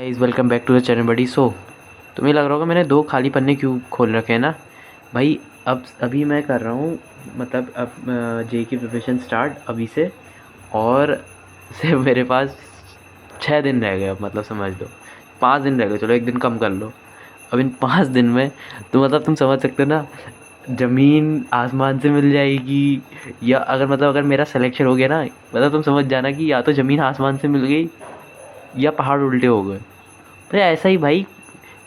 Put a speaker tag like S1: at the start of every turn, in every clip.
S1: Guys welcome back to the channel buddy. तुम्हें लग रहा होगा मैंने 2 खाली पन्ने क्यों खोल रखे हैं ना भाई। अब अभी मैं कर रहा हूँ, मतलब अब जे की प्रिपरेशन स्टार्ट अभी से। और सिर्फ मेरे पास 6 दिन रह गए, अब मतलब समझ लो 5 दिन रह गए, चलो एक दिन कम कर लो। अब इन 5 दिन में तो मतलब तुम समझ सकते हो ना, ज़मीन आसमान से मिल जाएगी। या अगर मेरा सिलेक्शन हो गया ना, मतलब तुम समझ जाना कि या तो ज़मीन आसमान से मिल गई या पहाड़ उल्टे हो गए। तो ऐसा ही भाई,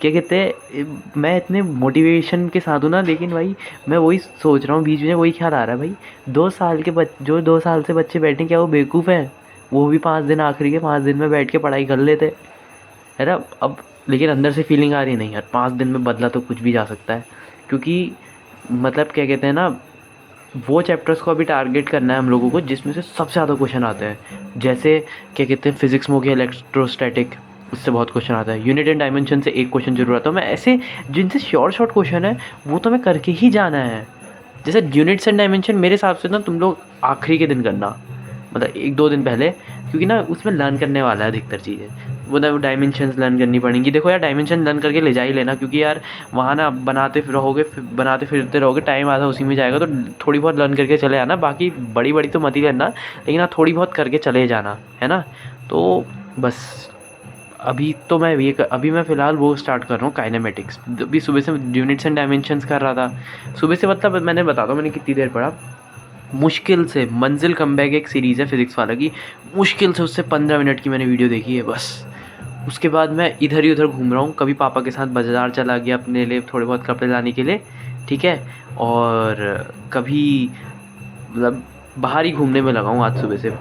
S1: क्या कहते हैं, मैं इतने मोटिवेशन के साथ हूँ ना, लेकिन भाई मैं वही सोच रहा हूँ, बीच में वही ख्याल आ रहा है भाई। 2 साल के जो 2 साल से बच्चे बैठे क्या वो बेवकूफ़ हैं? वो भी 5 दिन, आखिरी के 5 दिन में बैठ के पढ़ाई कर लेते, है ना। अब लेकिन अंदर से फीलिंग आ रही है, नहीं यार 5 दिन में बदला तो कुछ भी जा सकता है। क्योंकि मतलब क्या कहते हैं ना, वो चैप्टर्स को अभी टारगेट करना है हम लोगों को जिसमें से सबसे ज़्यादा क्वेश्चन आते हैं। जैसे क्या कहते हैं, फिजिक्स में हो गया इलेक्ट्रोस्टैटिक, उससे बहुत क्वेश्चन आता है। यूनिट एंड डायमेंशन से एक क्वेश्चन जरूर आता है। मैं ऐसे जिनसे शॉर्ट क्वेश्चन है वो तो मैं करके ही जाना है। जैसे यूनिट्स एंड डायमेंशन मेरे हिसाब से ना तुम लोग आखिरी के दिन करना, मतलब 1-2 दिन पहले, क्योंकि ना उसमें लर्न करने वाला है अधिकतर चीज़ें। वो ना डायमेंशंस लर्न करनी पड़ेंगी। देखो यार, डायमेंशन लर्न करके ले जा ही लेना, क्योंकि यार वहाँ ना बनाते फिरते रहोगे, टाइम आधा उसी में जाएगा। तो थोड़ी बहुत लर्न करके चले आना, बाकी बड़ी बड़ी तो मत ही लेना, लेकिन हाँ थोड़ी बहुत करके चले जाना, है ना। तो बस अभी मैं फ़िलहाल वो स्टार्ट कर रहा हूँ, काइनेमेटिक्स। अभी सुबह से यूनिट्स एंड डायमेंशंस कर रहा था सुबह से। मतलब मैंने बताता हूँ मैंने कितनी देर पढ़ा। मुश्किल से मंजिल कमबैक एक सीरीज़ है फिज़िक्स वाला की, मुश्किल से उससे 15 मिनट की मैंने वीडियो देखी है बस। उसके बाद मैं इधर ही उधर घूम रहा हूँ। कभी पापा के साथ बाज़ार चला गया अपने लिए थोड़े बहुत कपड़े लाने के लिए, ठीक है। और कभी मतलब बाहर ही घूमने में लगा हूँ आज सुबह से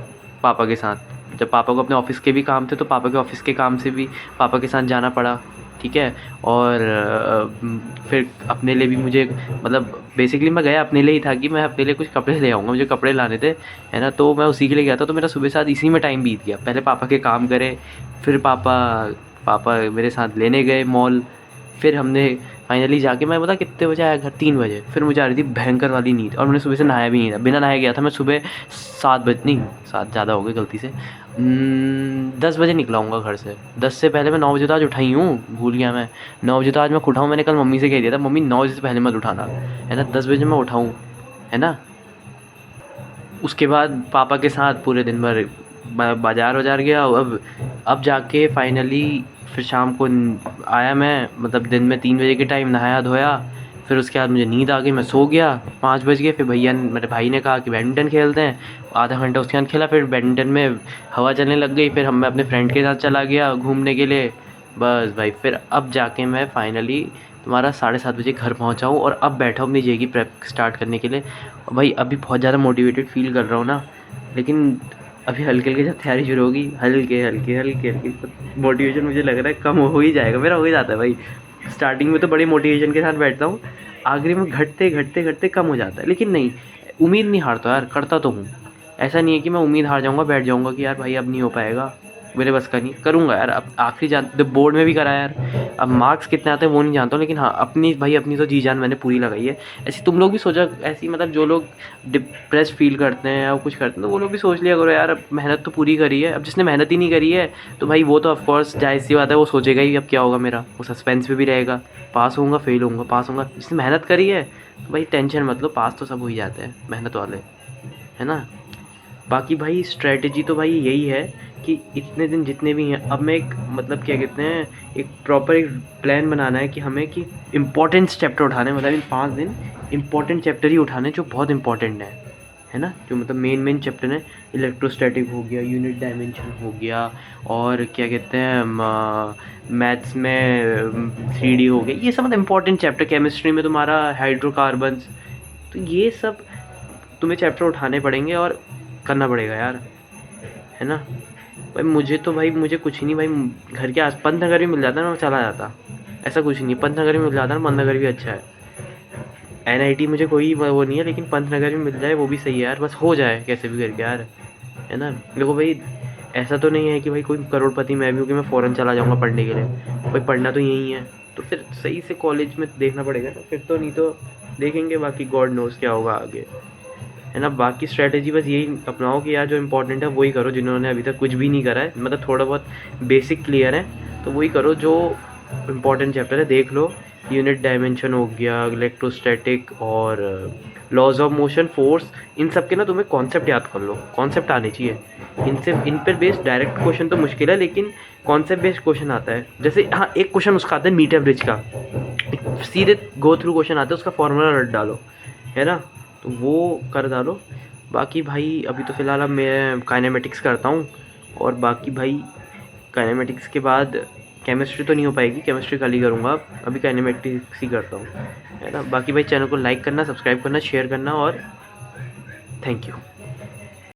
S1: पापा के साथ। जब पापा को अपने ऑफ़िस के भी काम थे तो पापा के ऑफ़िस के काम से भी पापा के साथ जाना पड़ा, ठीक है। और फिर अपने लिए भी मुझे, मतलब बेसिकली मैं गया अपने लिए ही था कि मैं अपने लिए कुछ कपड़े ले आऊँगा, मुझे कपड़े लाने थे, है ना। तो मैं उसी के लिए गया था। तो मेरा सुबह साथ इसी में टाइम बीत गया। पहले पापा के काम करे, फिर पापा पापा मेरे साथ लेने गए मॉल। फिर हमने फाइनली जाके, मैं पता कितने बजे आया घर, 3 बजे। फिर मुझे आ रही थी भयंकर वाली नींद, और मैंने सुबह से नहाया भी नहीं था, बिना नहाए गया था मैं सुबह। 7 बजे नहीं, 7 ज़्यादा हो गए गलती से, 10 बजे निकला हूँगा घर से। 10 से पहले मैं 9 बजे तो आज उठा ही हूँ, भूल गया मैं। 9 बजे तो आज मैं उठा हूँ। मैंने कल मम्मी से कह दिया था, मम्मी 9 बजे से पहले मत उठाना, है ना। 10 बजे मैं उठाऊँ, है ना। उसके बाद पापा के साथ पूरे दिन भर बाज़ार वाजार गया। अब जाके फाइनली फिर शाम को आया मैं, मतलब दिन में 3 बजे के टाइम नहाया धोया। फिर उसके बाद मुझे नींद आ गई, मैं सो गया। 5 बज गए। फिर मेरे भाई ने कहा कि बैडमिंटन खेलते हैं। आधा घंटा उसके साथ खेला, फिर बैडमिंटन में हवा चलने लग गई। फिर मैं अपने फ्रेंड के साथ चला गया घूमने के लिए। बस भाई, फिर अब जाके मैं फाइनली तुम्हारा 7:30 बजे घर पहुंचा हूँ, और अब बैठा हूँ अपनी जेई की प्रेप स्टार्ट करने के लिए। और भाई अभी बहुत ज़्यादा मोटिवेटेड फील कर रहा हूँ ना, लेकिन अभी हल्के हल्के जब तैयारी शुरू होगी, हल्के हल्के हल्के हल्के मोटिवेशन मुझे लग रहा है कम हो ही जाएगा। मेरा हो ही जाता है भाई। स्टार्टिंग में तो बड़े मोटिवेशन के साथ बैठता हूँ, आखिरी में घटते घटते घटते कम हो जाता है। लेकिन नहीं, उम्मीद नहीं हारता यार, करता तो हूँ। ऐसा नहीं है कि मैं उम्मीद हार जाऊँगा, बैठ जाऊँगा कि यार भाई अब नहीं हो पाएगा, मेरे बस का नहीं, करूँगा यार। अब आखिरी जब बोर्ड में भी करा यार। अब मार्क्स कितने आते हैं वो नहीं जानता हूँ, लेकिन हाँ अपनी तो जी जान मैंने पूरी लगाई है। ऐसी तुम लोग भी सोचा, ऐसी मतलब जो लोग डिप्रेस फील करते हैं या कुछ करते हैं, तो वो लोग भी सोच लिया करो यार, अब मेहनत तो पूरी करी है। अब जिसने मेहनत ही नहीं करी है तो भाई वो तो ऑफकोर्स जाहिर सी बात है, वो सोचेगा ही अब क्या होगा मेरा, वो सस्पेंस में भी रहेगा, पास होऊंगा फेल होऊंगा पास होऊंगा। जिसने मेहनत करी है तो भाई टेंशन मत लो, पास तो सब हो ही जाते हैं मेहनत वाले, है ना। बाकी भाई स्ट्रैटेजी तो भाई यही है कि इतने दिन जितने भी हैं, अब मैं एक मतलब क्या कहते हैं, एक प्रॉपर एक प्लान बनाना है कि हमें कि इम्पोर्टेंट चैप्टर उठाने, मतलब इन 5 दिन इम्पोर्टेंट चैप्टर ही उठाने जो बहुत इंपॉर्टेंट है ना। जो मतलब मेन चैप्टर है, इलेक्ट्रोस्टैटिक हो गया, यूनिट डायमेंशन हो गया, और क्या कहते हैं मैथ्स में 3D हो गया, ये सब मतलब इंपॉर्टेंट चैप्टर। केमिस्ट्री में तुम्हारा हाइड्रोकार्बन्स, तो ये सब तुम्हें चैप्टर उठाने पड़ेंगे और करना पड़ेगा यार, है ना। भाई मुझे कुछ ही नहीं भाई, घर के आस पंतनगर भी मिल जाता ना, मैं चला जाता। ऐसा कुछ नहीं, पंतनगर भी मिल जाता ना, पंतनगर भी अच्छा है। एनआईटी मुझे कोई वो नहीं है, लेकिन पंतनगर भी मिल जाए वो भी सही है यार, बस हो जाए कैसे भी करके यार, है ना। देखो भाई, ऐसा तो नहीं है कि भाई कोई करोड़पति मैं भी हूँ कि मैं फ़ौरन चला जाऊँगा पढ़ने के लिए। भाई पढ़ना तो यहीं है, तो फिर सही से कॉलेज में देखना पड़ेगा ना फिर तो, नहीं तो देखेंगे, बाकी गॉड नोज़ क्या होगा आगे, है ना। बाकी स्ट्रैटेजी बस यही अपनाओ कि यार जो इंपॉर्टेंट है वही करो। जिन्होंने अभी तक कुछ भी नहीं करा है, मतलब थोड़ा बहुत बेसिक क्लियर है, तो वही करो जो इम्पोर्टेंट चैप्टर है, देख लो। यूनिट डायमेंशन हो गया, इलेक्ट्रोस्टैटिक और लॉज ऑफ मोशन, फोर्स, इन सब के ना तुम्हें कॉन्सेप्ट याद कर लो, कॉन्सेप्ट आने चाहिए। इन पर बेस्ड डायरेक्ट क्वेश्चन तो मुश्किल है, लेकिन कॉन्सेप्ट बेस्ड क्वेश्चन आता है। जैसे हाँ, एक क्वेश्चन उसका आता है मीटर ब्रिज का, सीधे गो थ्रू क्वेश्चन आता है, उसका फॉर्मूला रट डालो, है ना, तो वो कर डालो। बाकी भाई अभी तो फ़िलहाल अब मैं काइनेमेटिक्स करता हूँ, और बाकी भाई काइनेमेटिक्स के बाद केमिस्ट्री तो नहीं हो पाएगी, केमिस्ट्री कल ही करूँगा, अभी काइनेमेटिक्स ही करता हूँ, है ना। बाकी भाई चैनल को लाइक करना, सब्सक्राइब करना, शेयर करना, और थैंक यू।